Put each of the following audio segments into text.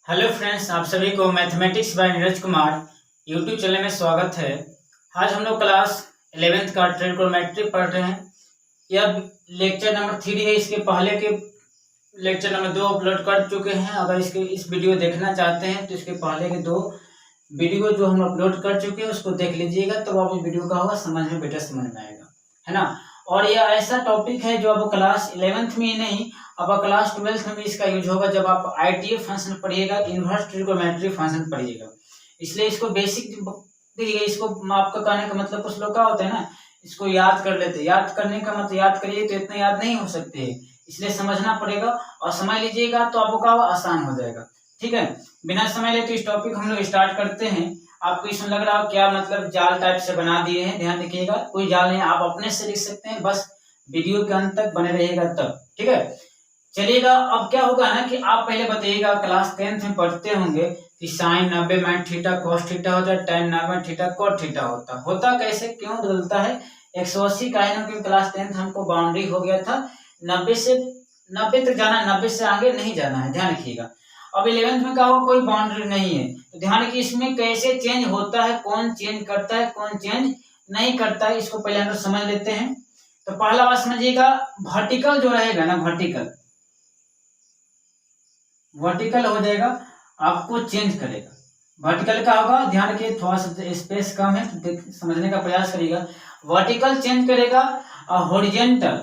Hello friends, आप सभी को mathematics bye Neeraj Kumar YouTube channel में स्वागत है। आज हम लोग क्लास 11th का ट्रिग्नोमेट्री पढ़ रहे हैं। यह लेक्चर नंबर 3 है। इसके पहले के लेक्चर नंबर 2 अपलोड कर चुके हैं। अगर इस वीडियो देखना चाहते हैं तो इसके पहले के 2 वीडियो जो हम अपलोड कर चुके हैं उसको देख लीजिएगा, तो आप इस वीडियो का होगा समझ में बेटर समझ में आएगा, है ना। और यह ऐसा टॉपिक है जो अब क्लास 11th में ही नहीं, अब क्लास 12th में भी इसका यूज होगा जब आप आईटीएफ फंक्शन पढ़िएगा, इनवर्स ट्रिग्नोमेट्री फंक्शन पढ़िएगा। इसलिए इसको बेसिक देखिए, इसको आपका कहने का मतलब कुछ लोग क्या होता है ना, इसको याद कर लेते हैं। याद करने का मतलब याद करिए तो इतना याद नहीं हो सकते है, इसलिए समझना पड़ेगा और समझ लीजिएगा तो आपको क्या आसान हो जाएगा। ठीक है, बिना समय ले तो इस टॉपिक हम लोग स्टार्ट करते हैं। आपको इसमें लग रहा हो क्या मतलब जाल टाइप से बना दिए हैं, ध्यान रखिएगा कोई जाल नहीं, आप अपने से लिख सकते हैं, बस वीडियो के अंत तक बने रहिएगा तब। ठीक है, चलिएगा। अब क्या होगा ना कि आप पहले बताइएगा, क्लास 10th में पढ़ते होंगे कि sine 90 minus theta cos theta होता है, tan 90 थीटा कॉट थीटा होता कैसे, क्यों बदलता है। 180 का है ना, क्योंकि क्लास 10th हमको बाउंड्री हो गया था 90 तक जाना, 90 से आगे नहीं जाना है, ध्यान रखिएगा। अब 11th में क्या होगा, कोई बाउंड्री नहीं है, तो ध्यान रखिए इसमें कैसे चेंज होता है, कौन चेंज करता है कौन चेंज नहीं करता है, इसको पहले हम लोग समझ लेते हैं। तो पहला बात समझिएगा, वर्टिकल जो रहेगा ना, वर्टिकल हो जाएगा, आपको चेंज करेगा। वर्टिकल का होगा, ध्यान रखिए थोड़ा सा स्पेस कम है तो समझने का प्रयास करिएगा। वर्टिकल चेंज करेगा और हॉरिजेंटल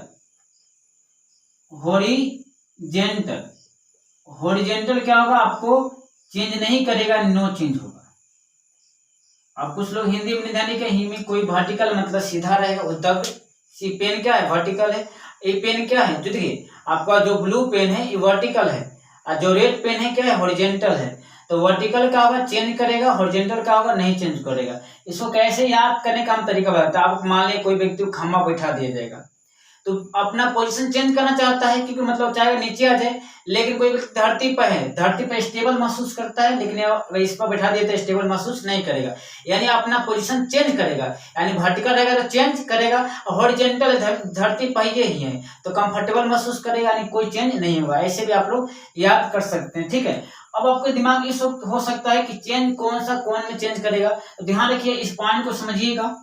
क्या होगा, आपको चेंज नहीं करेगा, नो चेंज होगा। अब कुछ लोग हिंदी में ध्यान रखिए, हिंदी में कोई वर्टिकल मतलब सीधा रहेगा, उद्धव सी पेन क्या है, वर्टिकल है। ये पेन क्या है, जो देखिए आपका जो ब्लू पेन है ये वर्टिकल है, और जो रेड पेन है क्या है, हॉरिजेंटल है। तो वर्टिकल का होगा चेंज करेगा, हॉरिजेंटल का होगा नहीं चेंज करेगा। इसको कैसे याद करने का हम तरीका बताते हैं। आप मान लें कोई व्यक्ति को खम्मा बैठा दिया जाएगा, तो अपना पोजीशन चेंज करना चाहता है, क्योंकि मतलब चाहे नीचे आ जाए, लेकिन कोई व्यक्ति धरती पर है, धरती पर स्टेबल महसूस करता है, लेकिन इस पर बैठा दिया तो स्टेबल महसूस नहीं करेगा, यानी अपना पोजीशन चेंज करेगा। यानी वर्टिकल रहेगा तो चेंज करेगा, और हॉरिजॉन्टल धरती पर ही है तो कंफर्टेबल महसूस करेगा, यानी कोई चेंज नहीं होगा। ऐसे भी आप लोग याद कर सकते हैं। ठीक है, अब आपके दिमाग इस वक्त हो सकता है कि चेंज कौन में चेंज करेगा, तो ध्यान रखिए इस पॉइंट को समझिएगा।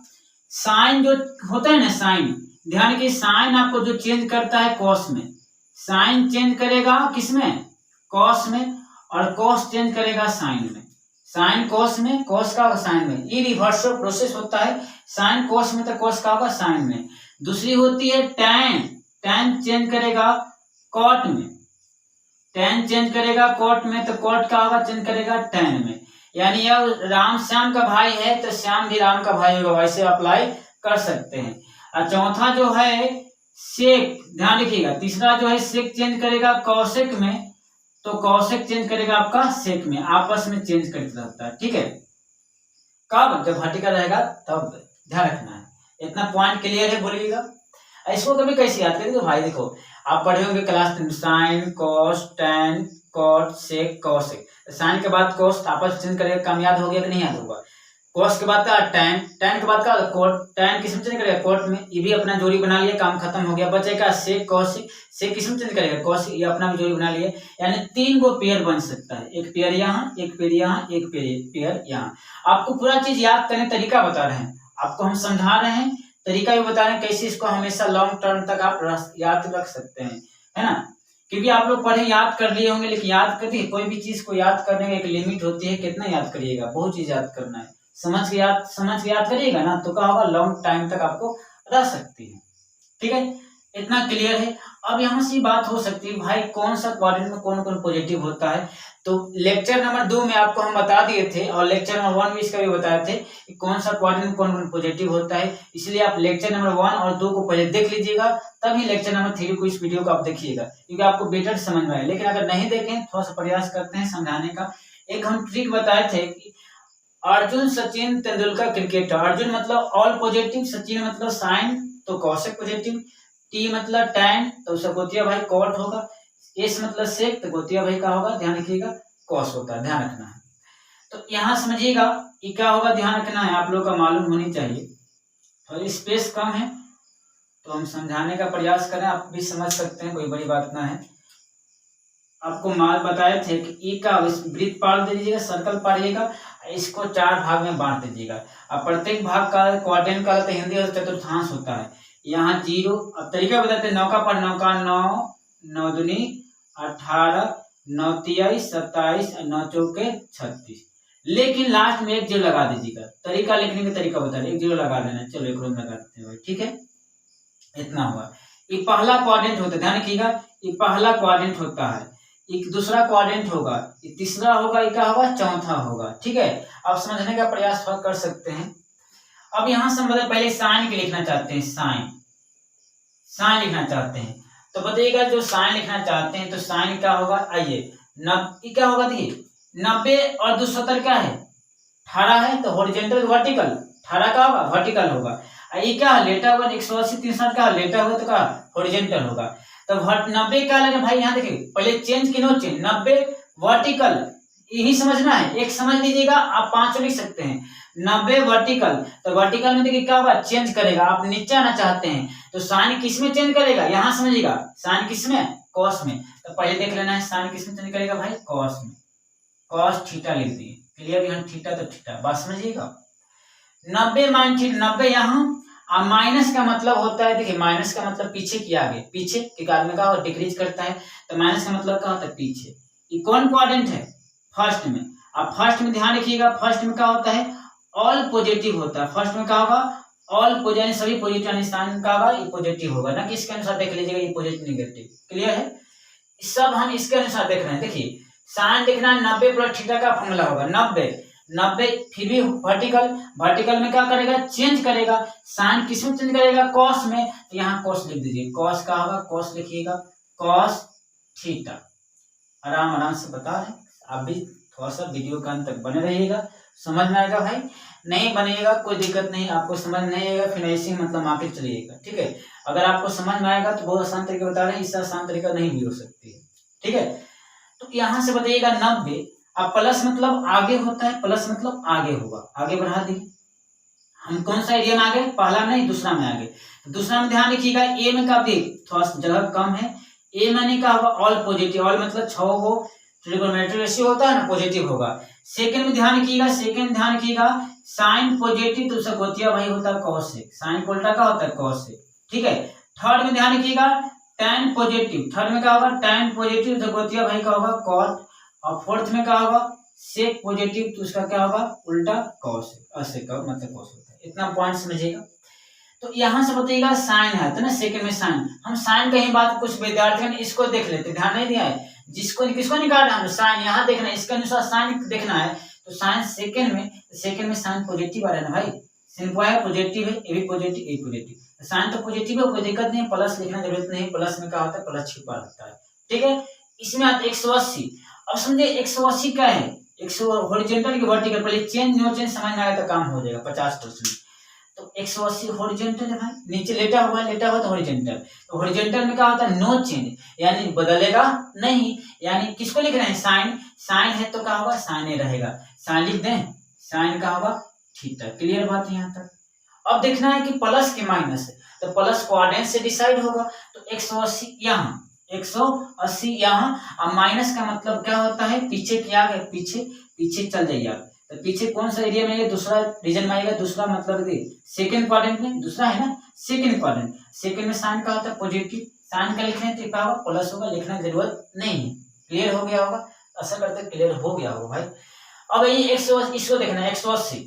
साइन जो होता है ना, साइन, ध्यान रखिए साइन आपको जो चेंज करता है कॉस में, साइन चेंज करेगा किसमें, कॉस में, और कॉस चेंज करेगा साइन में। साइन कॉस में, कॉस का साइन में, ये रिवर्सल प्रोसेस होता है। साइन कॉस में तो कॉस का होगा साइन में। दूसरी होती है टैन, टैन चेंज करेगा कॉट में, टैन चेंज करेगा कॉट में, तो कॉट का होगा चेंज करेगा टैन में। यानी यह राम श्याम का भाई है तो श्याम भी राम का भाई होगा, वैसे अप्लाई कर सकते हैं। और चौथा जो है सेक, ध्यान रखिएगा, तीसरा जो है सेक चेंज करेगा कौशिक में, तो कौशिक चेंज करेगा आपका सेक में, आपस में चेंज करता रहता है। ठीक है, कब, जब वर्टिकल रहेगा तब ध्यान रखना है। इतना पॉइंट क्लियर है, बोलिएगा। इसको कभी कैसे याद करेंगे, तो भाई देखो आप पढ़े होंगे class sine cos tan cot sec cosec, sine के बाद कॉस आपस में चेंज करेगा, काम याद हो गया कि नहीं याद होगा। कॉस के बाद का टैन, टैन के बाद का कोट, टैन किस में चेंज करेगा कोट में, ये भी अपना जोड़ी बना लिया, काम खत्म हो गया। बचेगा सेक कौशिक, सेक किस में चेंज करेगा कौशिक, ये अपना भी जोड़ी बना लिया। यानी 3 गो पेयर बन सकता है, एक पेयर यहाँ, एक पेयर यहाँ, एक पेयर यहाँ। आपको पूरा चीज याद करने तरीका बता रहे हैं, आपको हम समझा रहे हैं, तरीका भी बता रहे हैं कैसे इसको हमेशा लॉन्ग टर्म तक आप याद रख सकते हैं, है ना। क्योंकि आप लोग पढ़े याद कर लिए होंगे, लेकिन याद करिए कोई भी चीज को याद करने की एक लिमिट होती है, कितना याद करिएगा, बहुत चीज याद करना है। समझ के याद करिएगा ना, तो क्या होगा, लॉन्ग टाइम तक आपको रह सकती है। ठीक है, इतना क्लियर है। अब यहाँ से बात हो सकती है भाई कौन सा क्वाड्रेंट में कौन कौन पॉजिटिव होता है। तो लेक्चर नंबर 2 में आपको हम बता दिए थे, और लेक्चर नंबर 1 में इसका भी बताए थे कि कौन सा क्वाड्रेंट में कौन कौन पॉजिटिव होता है। इसलिए आप लेक्चर नंबर 1 और 2 को पहले देख लीजिएगा, तभी लेक्चर नंबर 3 को इस वीडियो को आप देखिएगा, क्योंकि आपको बेटर समझ में आए। लेकिन अगर नहीं देखें, थोड़ा सा प्रयास करते हैं समझाने का। एक हम ट्रिक बताए थे कि अर्जुन सचिन तेंदुलकर क्रिकेटर, अर्जुन मतलब ऑल पॉजिटिव, सचिन मतलब साइन तो कौशिक पॉजिटिव, टी मतलब टैन तो सकोतिया भाई कॉट होगा, एस मतलब सेक तो गोतिया भाई का होगा, ध्यान रखिएगा कॉस होता है, ध्यान रखना है। तो यहाँ समझिएगा कि क्या होगा, ध्यान रखना है, आप लोग का मालूम होनी चाहिए। तो स्पेस कम है तो हम समझाने का प्रयास करें, आप भी समझ सकते हैं, कोई बड़ी बात ना है। आपको माल बताए थे कि ई का वृत्त पार दे दीजिएगा, सर्कल पारिएगा, इसको 4 भाग में बांट दीजिएगा। अब प्रत्येक भाग का क्वाड्रेंट का तो हिंदी और चतुर्थांश होता है। यहाँ 0, अब तरीका बताते हैं। 9 का पर 9 का 9, 9 दूनी 18, 9 तियाई 27, 9 चौके 36। लेकिन लास्ट में 1 0 लगा दीजिएगा। तरीका लिखने का तरीका बता रहे, 1 0 लगा देना। चलो एक रोज लगा देते हैं भाई, ठीक है। इतना हुआ। ये पहला क्वाड्रेंट होता है, ध्यान रखिएगा, ये पहला क्वाड्रेंट होता है। एक दूसरा क्वाड्रेंट होगा, ये तीसरा होगा, ये क्या होगा, चौथा होगा, ठीक है। अब समझने का प्रयास कर सकते हैं। अब यहाँ से मतलब पहले साइन के लिखना चाहते हैं, साइन लिखना चाहते हैं, तो बताइएगा जो साइन लिखना चाहते हैं तो साइन क्या होगा, आइए क्या होगा, देखिए 90 और 270 क्या है, 18 है, तो हॉरिजॉन्टल वर्टिकल 18 का होगा, वर्टिकल होगा। ये क्या है, लेटा हुआ 180 360 का लेटा हुआ तो क्या हॉरिजॉन्टल होगा। तो 90 क्या लगे भाई, यहाँ देखिए पहले चेंज की नो चेंज, 90 वर्टिकल, यही समझना है। एक समझ लीजिएगा, आप 5 लिख सकते हैं। 90 वर्टिकल, तो वर्टिकल में देखिए क्या होगा, चेंज करेगा। आप नीचे आना चाहते हैं तो साइन किस में चेंज करेगा, यहाँ समझिएगा, साइन किस में, कॉस में। तो पहले देख लेना है साइन किस में चेंज करेगा भाई, कॉस में। कॉस थीटा लिख दिए, क्लियर, यहाँ थीटा तो थीटा, बात समझिएगा। 90 माइनस 90 यहाँ, अब माइनस का मतलब होता है, देखिए माइनस का मतलब पीछे की आगे, पीछे के कारण में क्या डिक्रीज करता है, तो माइनस का मतलब क्या होता है, पीछे। ये कौन क्वाड्रेंट है, फर्स्ट में। अब फर्स्ट में ध्यान रखिएगा, फर्स्ट में क्या होता है, ऑल पॉजिटिव होता है। फर्स्ट में क्या होगा, ऑल पॉजिटिव, सभी पॉजिटिव निशान का होगा, ये पॉजिटिव होगा ना, कि इसके अनुसार देख लीजिएगा, ये पॉजिटिव नेगेटिव, क्लियर है। सब हम इसके अनुसार देख रहे हैं। देखिए साइन देखना है, 90 प्लस थीटा का फॉर्मूला होगा 90, फिर भी वर्टिकल में क्या करेगा, चेंज करेगा। साइन किस में चेंज करेगा, कॉस में, तो यहाँ कॉस लिख दीजिए, कॉस का होगा, कॉस लिखिएगा, कॉस थीटा। आराम से बता रहे, आप भी थोड़ा सा वीडियो का अंत तक बने रहिएगा, समझ में आएगा भाई। नहीं बनेगा कोई दिक्कत नहीं, आपको समझ नहीं आएगा फिनिशिंग मतलब आके चलिएगा, ठीक है। अगर आपको समझ में आएगा तो बहुत आसान तरीका बता रहे हैं, इससे आसान तरीका नहीं भी हो सकती है, ठीक है। तो यहाँ से बताइएगा 90, अब प्लस मतलब आगे होता है, प्लस मतलब आगे होगा, आगे बढ़ा दिए। हम कौन सा एरिया में आगे, पहला नहीं दूसरा में आगे। दूसरा में ध्यान रखिएगा, ए में का भी थोड़ा सा जगह कम है, ए माने का होगा ऑल पॉजिटिव, ऑल मतलब 6 हो, ट्रिगोनोमेट्री रेशियो होता है ना, पॉजिटिव होगा। सेकंड में ध्यान रखिएगा, साइन पॉजिटिव तो सकोतिया भाई होता है कॉस से, साइन को उल्टा का होता है कॉस से, ठीक है। थर्ड में ध्यान रखिएगा, tan पॉजिटिव, थर्ड में क्या होगा, tan पॉजिटिव सकोतिया भाई का होगा कॉट, और फोर्थ में क्या होगा, सेक पॉजिटिव तो उसका क्या होगा, उल्टा कॉस, ऐसे का मतलब कॉस होता है। इतना पॉइंट समझिएगा। तो यहाँ से बताइएगा साइन है तो ना, सेकंड में साइन, हम साइन कहीं बात कुछ विद्यार्थियों ने इसको देख लेते, ध्यान नहीं दिया है, जिसको किसको निकालना है, साइन यहाँ देखना है, इसके अनुसार साइन देखना है। तो साइन सेकंड में साइन पॉजिटिव आ रहा है ना भाई, सिंपल है, पॉजिटिव है, ए भी पॉजिटिव, ए पॉजिटिव, साइन तो पॉजिटिव है, कोई दिक्कत नहीं, प्लस लिखना जरूरत नहीं, प्लस में क्या होता है, प्लस छिपा रहता है, ठीक है। इसमें आता है 180। अब समझे 180 क्या है, 100 हॉरिजॉन्टल की वर्टिकल, पहले चेंज नो चेंज समझ में आया तो काम हो जाएगा 50%। तो 180 हॉरिजॉन्टल है भाई, नीचे लेटा हुआ तो हॉरिजॉन्टल, तो हॉरिजॉन्टल में क्या होता है, नो चेंज, यानी बदलेगा नहीं, यानी किसको लिख रहे हैं, साइन है तो क्या होगा, साइन रहेगा, साइन लिख दें, साइन का होगा थीटा, क्लियर बात यहाँ तक। अब देखना है कि प्लस के माइनस है, तो प्लस क्वाड्रेंट से डिसाइड होगा, तो 180 यहाँ, 180 यहाँ, अब माइनस का मतलब क्या होता है, पीछे क्या है, पीछे चल जाइए आप, तो पीछे कौन सा एरिया में आएगा, दूसरा रीजन में आएगा, दूसरा मतलब सेकंड क्वाड्रेंट में, दूसरा है ना सेकंड क्वाड्रेंट, सेकंड में साइन का होता है पॉजिटिव, साइन का लिखना है तो क्या होगा, प्लस होगा, लिखना जरूरत नहीं है, क्लियर हो गया होगा, ऐसा करते क्लियर हो गया होगा भाई। अब ये 180 इसको देखना है, 180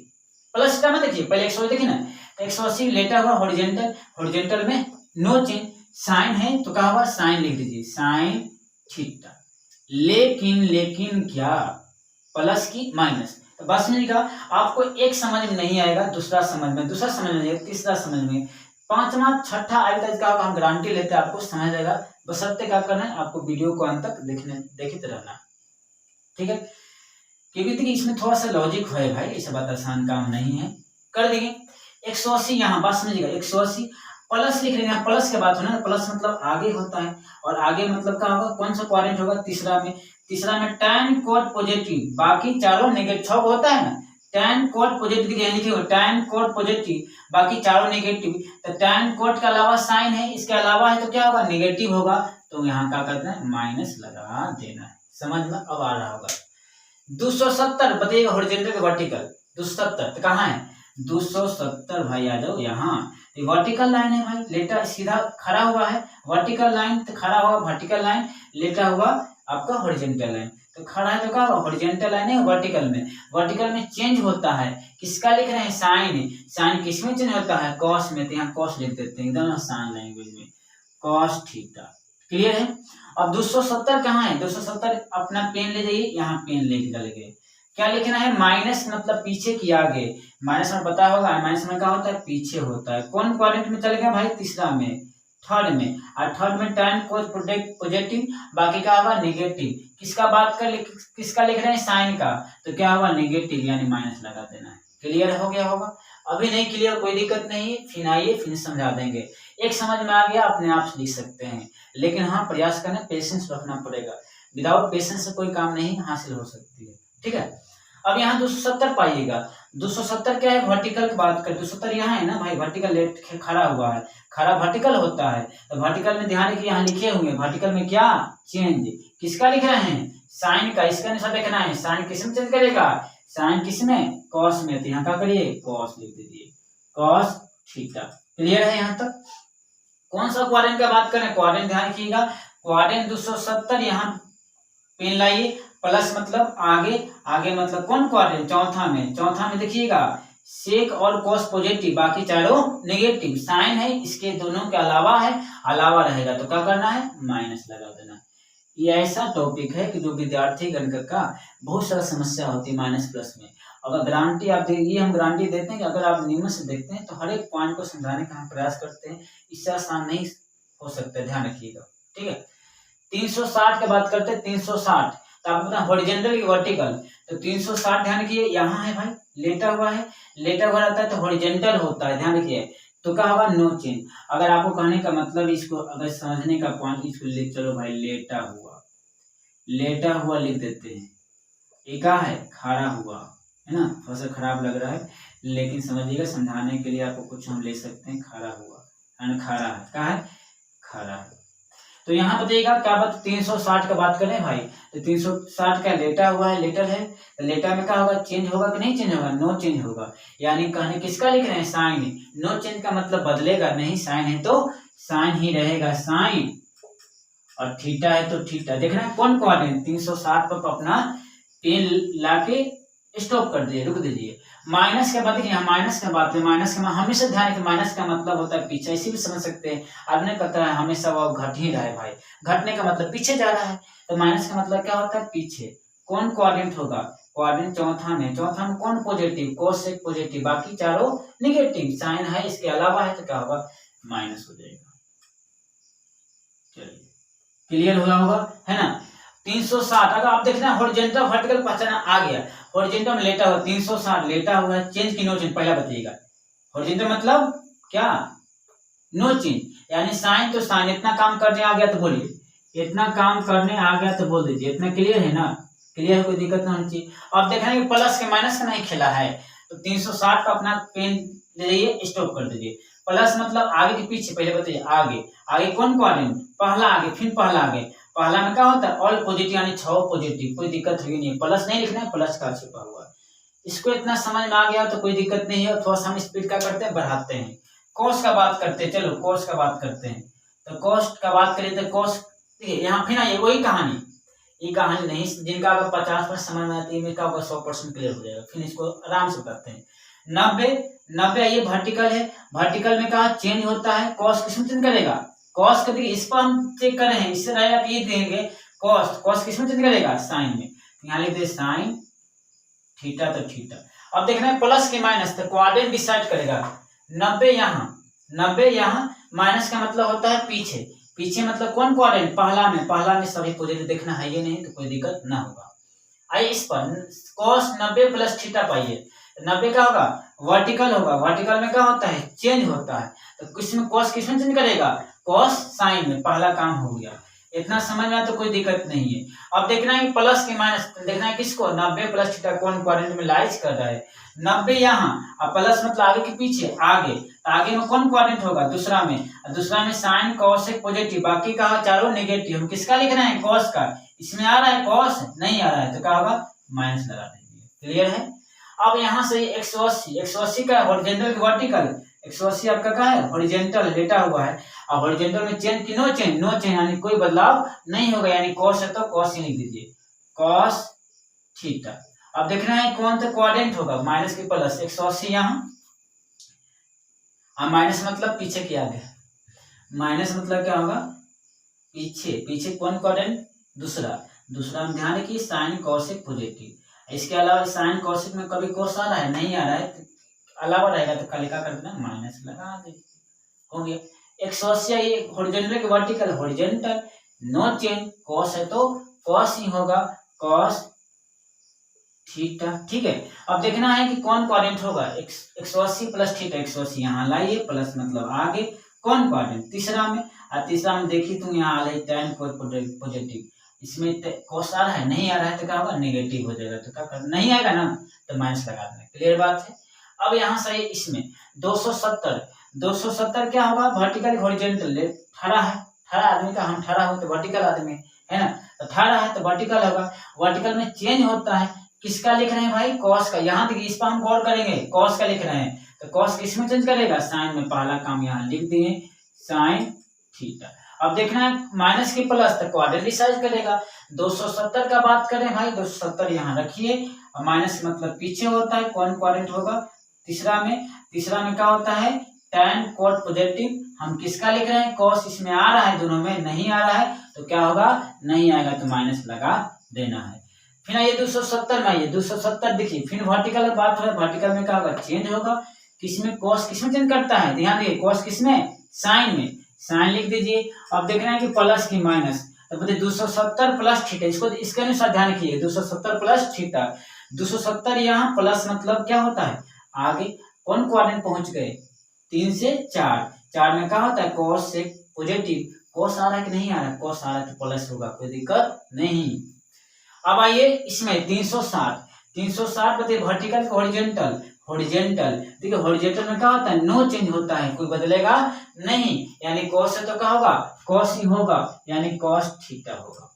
प्लस का मत देखिए, पहले 180 देखिए ना, 180 लेटा हुआ हॉरिजॉन्टल में नो चेंज, साइन है तो क्या होगा, साइन लिख दीजिए, साइन थीटा। लेकिन क्या, प्लस की माइनस, तो बस समझिएगा, आपको एक समझ में नहीं आएगा, दूसरा समझ में नहीं आएगा, तीसरा समझ में, पांचवा छठा आएगा, इसका हम गारंटी लेते हैं आपको समझ आएगा, बशर्ते क्या करना है, आपको वीडियो को अंत तक देखते रहना, ठीक है। क्योंकि देखिए इसमें थोड़ा सा लॉजिक है भाई, ऐसा बात आसान काम नहीं है, कर देंगे। 180 यहाँ बात समझिएगा, 180 प्लस लिख लेंगे, प्लस के बाद होना, प्लस मतलब आगे होता है, और आगे मतलब क्या होगा, कौन सा क्वाड्रेंट होगा, तीसरा में tan कोट पॉजिटिव, बाकी चारों नेगेटिव, 6 होता है ना, tan कोट पॉजिटिव लिखे, tan कोट पॉजिटिव, बाकी चारों नेगेटिव, तो tan कोट के अलावा साइन है, इसके अलावा है तो क्या होगा, नेगेटिव होगा, तो यहाँ क्या करना है, माइनस लगा देना है। समझ में अब आ रहा होगा। 270 बताइएगा हॉरिजॉन्टल वर्टिकल 270 तो कहाँ है, 270 भाई आ जाओ यहाँ। वर्टिकल लाइन है भाई, लेटा सीधा खड़ा हुआ है, वर्टिकल लाइन तो खड़ा हुआ, वर्टिकल लाइन लेटा हुआ आपका हॉरिजॉन्टल लाइन। तो खड़ा है तो क्या हॉरिजॉन्टल लाइन है, वर्टिकल में, वर्टिकल में चेंज होता है, किसका लिख रहे हैं, साइन। साइन किस में चेंज होता है, कॉस में। तो यहाँ कॉस लिख देते हैं एकदम आसान लैंग्वेज में, कॉस थीटा। क्लियर है। अब 270 कहाँ है, 270 अपना पेन ले जाइए, यहाँ पेन लेके चले गए। क्या लिखना है, माइनस मतलब पीछे की आगे, माइनस में पता होगा, माइनस में क्या होता है, पीछे होता है। कौन क्वाड्रेंट में चले गया भाई, तीसरा में, थर्ड में। और थर्ड में tan cos पॉजिटिव, बाकी क्या होगा नेगेटिव। किसका बात कर किसका लिख रहे हैं, साइन का, तो क्या होगा नेगेटिव यानी माइनस लगा देना है। क्लियर हो गया होगा। अभी नहीं क्लियर कोई दिक्कत नहीं, फिर आइए फिर समझा देंगे। एक समझ में आ गया अपने आप से लिख सकते हैं, लेकिन हाँ प्रयास करना, पेशेंस रखना पड़ेगा। विदाउट पेशेंस से कोई काम नहीं हासिल हो सकती है। ठीक है। अब यहाँ 270 पाइएगा, 270 क्या है, वर्टिकल की बात कर, 270 यहाँ है ना भाई, वर्टिकल लेट खड़ा हुआ है, खड़ा वर्टिकल होता है। तो वर्टिकल में ध्यान रखिए यहाँ लिखे हुए, वर्टिकल में क्या चेंज, किसका लिख रहे हैं, साइन का। इसका अनुसार देखना है, साइन किस में चेंज करेगा, साइन किस में, कॉस में। तो यहाँ क्या करिए, कॉस लिख दीजिए, कॉस थीटा। क्लियर है यहाँ तक। कौन सा क्वाड्रेंट का बात करें, क्वाड्रेंट ध्यान रखिएगा, क्वाड्रेंट 270 यहाँ पेन लाइए, प्लस मतलब आगे, आगे मतलब कौन क्वाड्रेंट, चौथा में, चौथा में देखिएगा सेक और कॉस पॉजिटिव, बाकी चारों नेगेटिव। साइन है इसके दोनों के अलावा है, अलावा रहेगा तो क्या करना है, माइनस लगा देना। ये ऐसा टॉपिक है कि जो विद्यार्थी गणित का बहुत सारा समस्या होती है माइनस प्लस में। अगर गारंटी आप देखिए, हम गारंटी देते हैं कि अगर आप नियम से देखते हैं तो हर एक पॉइंट को समझाने का हम प्रयास करते हैं, इससे आसान नहीं हो सकता, ध्यान रखिएगा। ठीक है। 360 की बात करते हैं, 360 तो आपको पता है हॉरिजॉन्टल की वर्टिकल, तो 360 ध्यान रखिए यहाँ है भाई, लेटा हुआ है, लेटा हुआ रहता है तो हॉरिजॉन्टल होता है, ध्यान रखिए। तो क्या होगा, नो चेंज। अगर आपको कहने का मतलब इसको अगर समझने का पॉइंट, इसको लिख चलो भाई, लेटा हुआ, लेटा हुआ लिख देते हैं। एक है खड़ा हुआ, है ना, थोड़ा सा खराब लग रहा है लेकिन समझिएगा, समझाने के लिए आपको कुछ हम ले सकते हैं, खड़ा हुआ यानी खड़ा है, क्या है, खड़ा है। तो यहाँ बताइएगा क्या बात, 360 का बात करें भाई, तो 360 का लेटा हुआ है, लेटर है, तो लेटा में क्या होगा, चेंज होगा कि नहीं चेंज होगा, नो चेंज होगा। यानी कहने किसका लिख रहे हैं, साइन। नो चेंज का मतलब बदलेगा नहीं, साइन है तो साइन ही रहेगा, साइन। और थीटा है तो थीटा। देख रहे हैं कौन क्वाड्रेंट, 360 पर अपना पेन लाके स्टॉप कर दीजिए, रुक दीजिए। माइनस के बाद देखिए, माइनस का बात है, माइनस का हमेशा ध्यान रखिए, माइनस का मतलब होता है पीछे, इसी भी समझ सकते हैं। आपने कहता है हमेशा वो घट ही रहा है भाई, घटने का मतलब पीछे जा रहा है, तो माइनस का मतलब क्या होता है, पीछे। कौन क्वाड्रेंट होगा, क्वाड्रेंट चौथा में, चौथा में कौन पॉजिटिव, cos एक पॉजिटिव, बाकी चारों निगेटिव। साइन है इसके अलावा है तो क्या होगा, माइनस हो जाएगा। चलिए क्लियर हो होगा, है ना। 360 अगर आप देखना हॉरिजॉन्टल वर्टिकल पहचाना आ गया, हॉरिजॉन्टल में लेटा हुआ, 360 लेटा हुआ है, चेंज की नो चेंज, पहला बताइएगा। हॉरिजॉन्टल मतलब क्या, नो चेंज, यानी साइन तो साइन, इतना काम करने आ गया तो बोलिए, इतना काम करने आ गया तो बोल दीजिए, इतना क्लियर है ना, क्लियर है, कोई दिक्कत ना होनी चाहिए। अब देखना कि प्लस के माइनस का नहीं खेला है, तो 360 का अपना पेन ले जाइए, स्टॉप कर दीजिए। प्लस मतलब आगे के पीछे, पहले बताइए आगे, आगे कौन क्वाड्रेंट, पहला आगे, फिर पहला आगे, पहला में क्या होता है, ऑल पॉजिटिव यानी 6 पॉजिटिव, कोई दिक्कत है नहीं, प्लस नहीं लिखना है, प्लस का छुपा हुआ। इसको इतना समझ में आ गया तो कोई दिक्कत नहीं है, थोड़ा सा हम स्पीड का करते हैं, बढ़ाते हैं। कॉस का बात करते हैं, चलो कॉस का बात करते हैं। तो कॉस का बात करें तो कॉस, देखिए यहाँ फिर आइए वही कहानी, ये कहानी नहीं, जिनका अगर 50% समझ में आती है, इनका होगा 100% क्लियर हो जाएगा। फिर इसको आराम से करते हैं। 90 ये वर्टिकल है, वर्टिकल में कहा चेंज होता है, कॉस किसमें चेंज करेगा, कॉस का, देखिए इस पर हम चेक कर रहे हैं, इससे रहेगा तो ये देंगे कॉस, कॉस किसमें चेंज करेगा, साइन में। यहाँ लिख दे साइन थीटा तो थीटा। अब देखना है प्लस के माइनस, तो क्वाड्रेंट डिसाइड करेगा। 90 यहाँ, माइनस का मतलब होता है पीछे, पीछे मतलब कौन क्वाड्रेंट, पहला में सभी पॉजिटिव देखना है, ये नहीं तो कोई दिक्कत ना होगा। आइए इस पर cos 90 प्लस थीटा पाइए, 90 का होगा वर्टिकल होगा, वर्टिकल में क्या होता है, चेंज होता है, तो किसमें cos किसमें चेंज करेगा, cos साइन में, पहला काम हो गया। इतना समझ में आया तो कोई दिक्कत नहीं है। अब देखना है प्लस के माइनस, देखना है किसको 90 प्लस थीटा कौन क्वाड्रेंट में लाइज कर रहा है। 90 यहाँ और प्लस मतलब आगे के पीछे, आगे में कौन क्वाड्रेंट होगा, दूसरा में, दूसरा में साइन कॉस एक पॉजिटिव, बाकी का चारों नेगेटिव। हम किसका लिख रहे हैं, कॉस का। इसमें आ रहा है कॉस, नहीं आ रहा है तो क्या होगा, माइनस लगा देंगे। क्लियर है। अब यहाँ से 180 का हॉरिजॉन्टल वर्टिकल, 180 आपका क्या है, हॉरिजॉन्टल लेटा हुआ है। और हॉरिजॉन्टल में चेंज की नो चेंज यानी कोई बदलाव नहीं होगा, यानी कॉस है तो कॉस ही लिख दीजिए, कॉस थीटा। अब देखना है कौन सा क्वाड्रेंट होगा, माइनस की प्लस, 180 यहाँ, माइनस मतलब पीछे किया गया, माइनस मतलब क्या होगा, पीछे कौन क्वाड्रेंट, दूसरा में ध्यान रखिए साइन कॉसेक पॉजिटिव। इसके अलावा साइन कॉसेक में कभी कॉस आ रहा है, नहीं आ रहा है, तो अलावा रहेगा तो खाली क्या कर देना, माइनस लगा दे, हो गया। 180 ये हॉरिजॉन्टल के vertical, horizontal no change, cos है तो कॉस ही होगा, कॉस थीटा। ठीक है। अब देखना है कि कौन क्वाड्रेंट होगा, 180 प्लस थीटा, 180 यहाँ लाइए, प्लस मतलब आगे कौन क्वाड्रेंट, तीसरा में। और तीसरा में देखिए तुम यहाँ आ रही tan पॉजिटिव, इसमें कॉस आ रहा है, नहीं आ रहा है तो क्या होगा, नेगेटिव हो जाएगा, तो क्या करना, नहीं आएगा ना तो माइनस लगा देना। क्लियर बात है। अब यहाँ से इसमें 270 क्या होगा, वर्टिकल हॉरिजॉन्टल, ठहरा है, ठहरा आदमी का, हम ठहरा हो तो वर्टिकल आदमी है ना, तो ठहरा है तो वर्टिकल होगा। वर्टिकल में चेंज होता है, किसका लिख रहे हैं भाई, कॉस का। यहाँ देखिए इस पर हम गौर करेंगे, कॉस का लिख रहे हैं तो कॉस किस में चेंज करेगा, साइन में। पहला काम यहाँ लिख दिए, साइन थीटा। अब देखना है माइनस की प्लस तो क्वाड्रेंट साइज करेगा। 270 का बात करें भाई, 270 यहाँ रखिए, और माइनस मतलब पीछे होता है, कौन क्वाड्रेंट होगा, तीसरा में क्या होता है, tan कोट पॉजिटिव। हम किसका लिख रहे हैं, कॉस, इसमें आ रहा है, दोनों में नहीं आ रहा है तो क्या होगा, नहीं आएगा तो माइनस लगा देना है। फिर ये 270 में, ये 270 देखिए, फिर वर्टिकल बात हो, वर्टिकल में क्या होगा, चेंज होगा, किसमें, कॉस किसमें चेंज करता है, ध्यान दीजिए, कॉस किसमें, साइन में, साइन लिख दीजिए। अब देखना है कि प्लस की माइनस, तो बोलते 270 प्लस थीटा, इसको इसके अनुसार ध्यान रखिए, 270 प्लस थीटा। 270 यहाँ प्लस मतलब क्या होता है, आगे कौन क्वाड्रेंट पहुंच गए, 3 से 4 में क्या होता है, कॉस से पॉजिटिव, कॉस आ रहा है कि नहीं आ रहा है, कॉस आ रहा है तो प्लस होगा, कोई दिक्कत नहीं। अब आइए इसमें 360 बताइए, वर्टिकल का हॉरिजॉन्टल देखिए, हॉरिजॉन्टल में क्या होता है, नो चेंज होता है, कोई बदलेगा नहीं, यानी कॉस है तो क्या होगा, कॉस ही होगा, यानी कॉस थीटा होगा।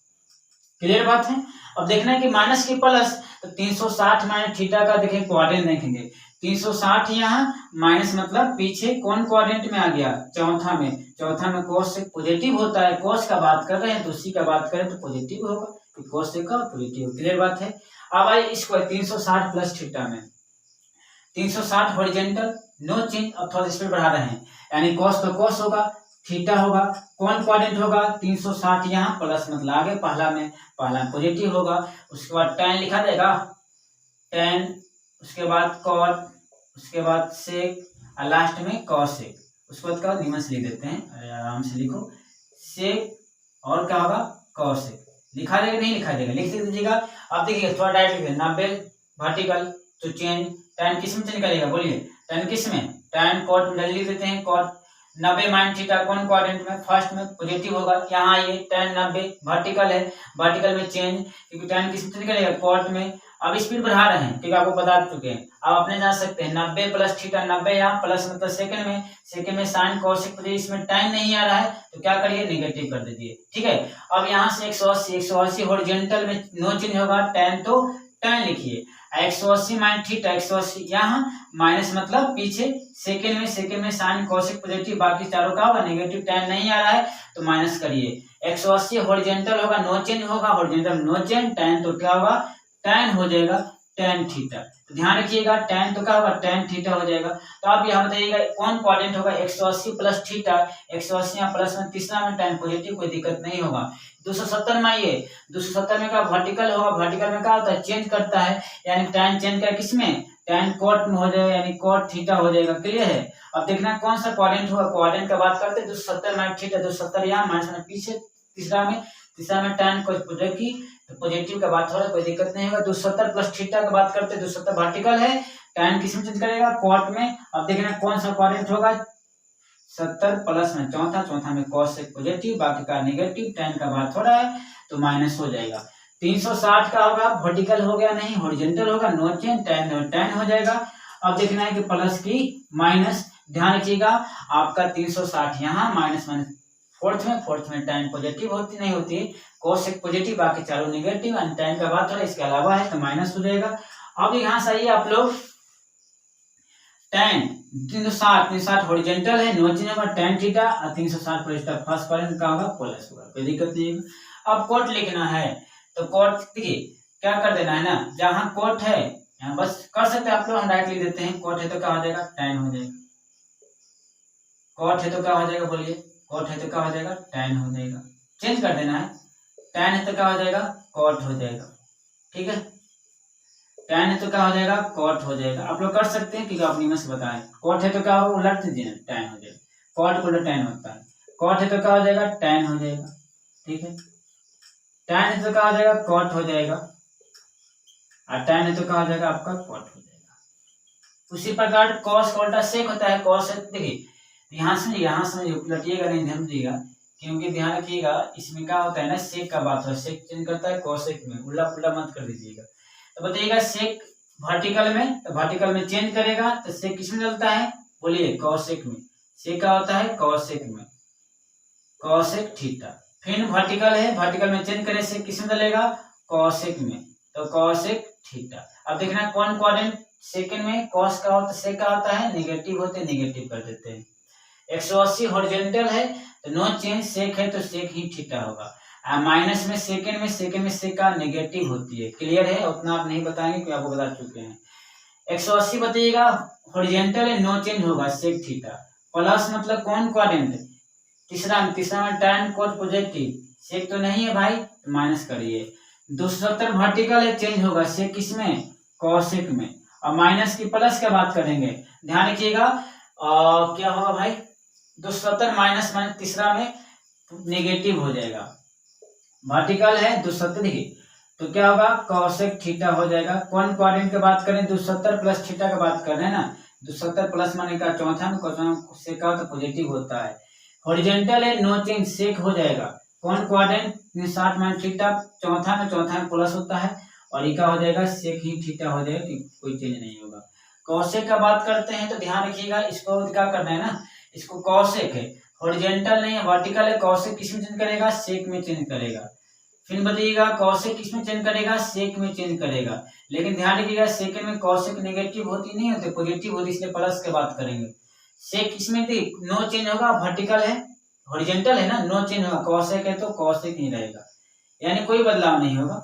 क्लियर बात है। अब देखना है कि माइनस की प्लस, तो 360 माइनस थीटा का देखिए क्वाड्रेंट देखेंगे, 360 यहाँ माइनस मतलब पीछे कौन क्वाड्रेंट में आ गया, चौथा में कॉस से पॉजिटिव होता है, कॉस का बात कर रहे हैं तो उसी का बात करें तो पॉजिटिव होगा, कॉस से का पॉजिटिव। क्लियर बात है। अब आइए इसको 360 प्लस थीटा में, 360 हॉरिजॉन्टल नो चेंज, अब थोड़ा स्पीड बढ़ा रहे हैं, यानी कॉस तो कॉस होगा, थीटा होगा, कौन क्वाड्रेंट होगा, 360 यहाँ प्लस मतलब आगे पहला में पॉजिटिव होगा, उसके बाद tan लिखा जाएगा, tan, उसके बाद कॉट, उसके बाद सेक, और लास्ट में कॉसेक, उसके बाद क्या नियम से लिख देते हैं, आराम से लिखो, सेक और क्या होगा, कॉसेक। लिखा जाएगा नहीं लिखा जाएगा, लिख दीजिएगा। अब देखिए थोड़ा डायरेक्ट लिखिए, 90 वर्टिकल तो चेंज, tan किस में चेंज करेगा, बोलिए, tan किस में, tan कॉट में लिख देते हैं, कॉट 90 माइन थीटा कौन क्वाड्रेंट में, फर्स्ट में पॉजिटिव होगा, यहाँ ये tan 90 वर्टिकल है, वर्टिकल में चेंज, क्योंकि tan किस में चेंज करेगा, कॉट में। अब स्पीड बढ़ा रहे हैं क्योंकि आपको बता चुके हैं, अब अपने जान सकते हैं 90 प्लस थीटा, 90 यहाँ प्लस मतलब सेकंड में साइन कॉसेक, इसमें टाइम नहीं आ रहा है तो क्या करिए, नेगेटिव कर दीजिए। ठीक है। अब यहाँ से 180 हॉरिजॉन्टल में नो चेंज होगा, tan तो tan लिखिए, 180 माइनस थीटा, 180 यहाँ माइनस मतलब पीछे सेकंड में साइन कॉसेक पॉजिटिव, बाकी चारों का होगा नेगेटिव, tan नहीं आ रहा है तो माइनस करिए। 180 हॉरिजॉन्टल होगा, नो चेंज होगा, हॉरिजॉन्टल नो चेंज, tan तो क्या होगा, tan हो जाएगा, tan थीटा। तो ध्यान रखिएगा, tan तो क्या होगा, tan थीटा हो जाएगा। तो आप यहाँ बताइएगा कौन क्वाड्रेंट होगा, 180 प्लस थीटा, 180 यहाँ प्लस में तीसरा में tan पॉजिटिव, कोई दिक्कत नहीं होगा। 270 में आइए, 270 में क्या वर्टिकल होगा, वर्टिकल में क्या होता है, चेंज करता है, यानी tan चेंज कर किसमें, tan कोट में हो जाएगा, यानी कोट थीटा हो जाएगा। क्लियर है। अब देखना कौन सा क्वाड्रेंट होगा, क्वाड्रेंट का बात करते हैं, 270 माइनस थीटा, 270 यहाँ माइनस में पीछे तीसरा में tan को पॉजिटिव का बात हो रहा है, कोई दिक्कत नहीं होगा। 270 प्लस थीटा का बात करते हैं, 270 वर्टिकल है, tan किस में चेंज करेगा, कॉट में। अब देखना कौन सा क्वाड्रेंट होगा, 370 प्लस में चौथा, चौथा में कॉसेक पॉजिटिव, बाकी का नेगेटिव, tan का भाग थोड़ा है तो माइनस हो जाएगा। 360 का होगा, वर्टिकल हो गया नहीं, हॉरिजॉन्टल होगा, नो चेंज, tan हो जाएगा। अब देखना है कि प्लस की माइनस, ध्यान रखिएगा आपका 360 यहाँ, माइनस माइनस फोर्थ में tan पॉजिटिव होती नहीं होती है, कॉसेक पॉजिटिव, बाकी चारों नेगेटिव, एंड tan का भाग थोड़ा इसके अलावा है तो माइनस हो जाएगा। अब यहाँ से आइए आप लोग, tan 360 हॉरिजॉन्टल है, नो चेंज होगा, tan थीटा, और 360 प्लस फर्स्ट क्वाड्रेंट का होगा प्लस होगा, कोई दिक्कत नहीं है। अब कोट लिखना है तो कोट देखिए क्या कर देना है ना, जहां कोट है यहाँ बस कर सकते हैं आप लोग, हम डायरेक्ट लिख देते हैं। कोट है तो क्या हो जाएगा, tan हो जाएगा। कोट है तो क्या हो जाएगा, बोलिए, कोट है तो क्या हो जाएगा, tan हो जाएगा। चेंज कर देना है, tan है तो क्या हो जाएगा, कोट हो जाएगा। ठीक है, tan है तो क्या हो जाएगा, कोट हो जाएगा। आप लोग कर सकते हैं क्योंकि आप नियम से बताएं। कोट है तो क्या होगा, उलट दीजिए, tan हो जाएगा। कोट को tan होता है, कोट है तो क्या हो जाएगा, tan हो जाएगा। ठीक है, tan है तो क्या हो जाएगा, कोट हो जाएगा, और tan है तो क्या हो जाएगा, आपका कोट हो जाएगा। उसी प्रकार cos का उल्टा sec होता है। cos देखिए यहाँ से उलटिएगा नहीं, ध्यान दीजिएगा, क्योंकि ध्यान रखिएगा इसमें क्या होता है ना, sec का बात हो, sec चेंज करता है cosec में, उल्टा पुल्टा मत कर दीजिएगा। तो बताइएगा sec वर्टिकल में, तो वर्टिकल में चेंज करेगा तो sec किसमें चलता है, बोलिए, cosec में। sec का होता है cosec में, cosec थीटा। फिर वर्टिकल है, वर्टिकल में चेंज करें से किसमें चलेगा, cosec में, तो cosec थीटा। अब देखना कौन क्वाड्रेंट, सेकंड में cos का होता है, sec का होता है नेगेटिव होते, नेगेटिव कर देते हैं। 180 हॉरिजॉन्टल है तो नो चेंज, sec है तो sec ही थीटा होगा। माइनस में सेकंड में sec का नेगेटिव होती है। क्लियर है, उतना आप नहीं बताएंगे क्योंकि आपको बता चुके हैं। 180 बताइएगा, हॉरिजॉन्टल है, नो चेंज होगा, sec थीटा। प्लस मतलब कौन क्वाड्रेंट, तीसरा में tan कोट पॉजिटिव, sec तो नहीं है भाई तो माइनस करिए। 270 वर्टिकल है, चेंज होगा, sec किसमें, cosec में, और माइनस की प्लस का बात करेंगे, ध्यान रखिएगा क्या होगा भाई, 270 माइनस तीसरा में नेगेटिव हो जाएगा। वर्टिकल है 270, देखिए तो क्या होगा, cosec थीटा हो जाएगा। कौन क्वाड्रेंट की बात करें, 270 प्लस थीटा की बात कर रहे हैं ना, 270 प्लस माने का चौथा में cosec का तो पॉजिटिव होता है। हॉरिजॉन्टल है, नो चेंज, sec हो जाएगा। कौन क्वाड्रेंट, 60 माइनस थीटा, चौथा में प्लस होता है, और ये क्या हो जाएगा, sec ही थीटा हो जाएगा, कोई चेंज नहीं होगा। cosec का बात करते हैं तो ध्यान रखिएगा, इसको क्या करना है ना, इसको cosec है, हॉरिजॉन्टल नहीं है, वर्टिकल है, cosec किसमें चेंज करेगा, sec में चेंज करेगा। फिर बताइएगा cosec किसमें चेंज करेगा, sec में चेंज करेगा। लेकिन ध्यान रखिएगा सेकंड में cosec नेगेटिव होती नहीं होती, पॉजिटिव होती, इसलिए प्लस की बात करेंगे। sec किसमें थी, नो चेंज होगा, वर्टिकल है, हॉरिजॉन्टल है ना, नो चेंज होगा, cosec है तो cosec ही रहेगा, यानी कोई बदलाव नहीं होगा।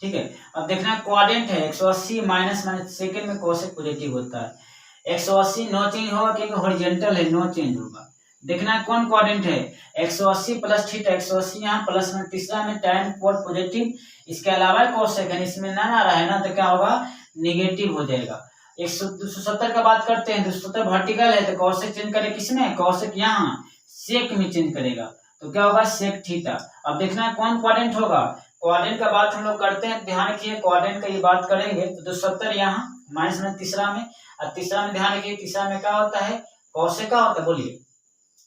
ठीक है, अब देखना क्वाड्रेंट है 180 माइनस सेकंड में cosec पॉजिटिव होता है। 180 नो चेंज होगा क्योंकि हॉरिजॉन्टल है, नो चेंज होगा। देखना है कौन क्वाड्रेंट है, 180 प्लस थीटा, 180 यहाँ प्लस में तीसरा में tan कोट पॉजिटिव, इसके अलावा cosec है, इसमें ना आ रहा है ना तो क्या होगा, नेगेटिव हो जाएगा। 270 का बात करते हैं, 270 वर्टिकल है तो cosec चेंज करे किसमें, cosec यहाँ sec में चेंज करेगा तो क्या होगा, sec थीटा। अब देखना है कौन क्वाड्रेंट होगा, क्वाड्रेंट का बात हम लोग करते हैं, ध्यान रखिए क्वाड्रेंट का ये बात करेंगे तो 270 यहाँ माइनस में तीसरा में, और तीसरा में ध्यान रखिए, तीसरा में क्या होता है, cosec का होता है, बोलिए,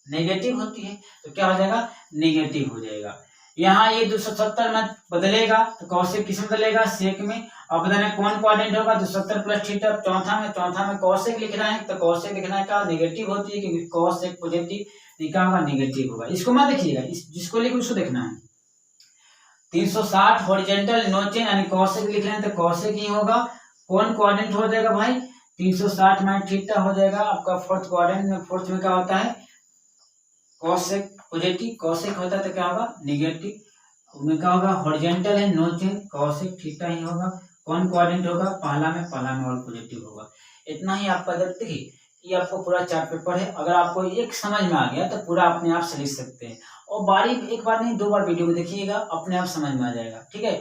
नेगेटिव होती है, तो क्या हो जाएगा, नेगेटिव हो जाएगा। यहाँ ये 270 में बदलेगा तो cosec किस में बदलेगा, sec में। अब बताना कौन क्वाड्रेंट होगा, 270 प्लस थीटा, चौथा में cosec लिखना है तो cosec लिखना है क्या, नेगेटिव होती है क्योंकि cosec पॉजिटिव, क्या होगा, नेगेटिव होगा। इसको मत देखिएगा, जिसको लिखे उसको देखना है। 360 हॉरिजॉन्टल, नो चेंज, यानी cosec लिख रहे हैं तो cosec ही होगा। कौन क्वाड्रेंट हो जाएगा भाई, 360 माइनस थीटा हो जाएगा आपका फोर्थ क्वाड्रेंट में। फोर्थ में क्या होता है, cosec पॉजिटिव, cosec होता है तो क्या होगा, नेगेटिव। उनमें क्या होगा, हॉरिजॉन्टल है, नो चेंज, cosec थीटा ही होगा। कौन क्वाड्रेंट होगा, पहला में और पॉजिटिव होगा। इतना ही आपका देखिए, ये आपको पूरा चार्ट पेपर है। अगर आपको एक समझ में आ गया तो पूरा अपने आप से लिख सकते हैं, और बारी एक बार नहीं 2 बार वीडियो को देखिएगा, अपने आप समझ में आ जाएगा। ठीक है,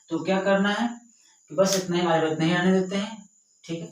तो क्या करना है कि बस इतना ही, आगे इतना ही आने देते हैं। ठीक है।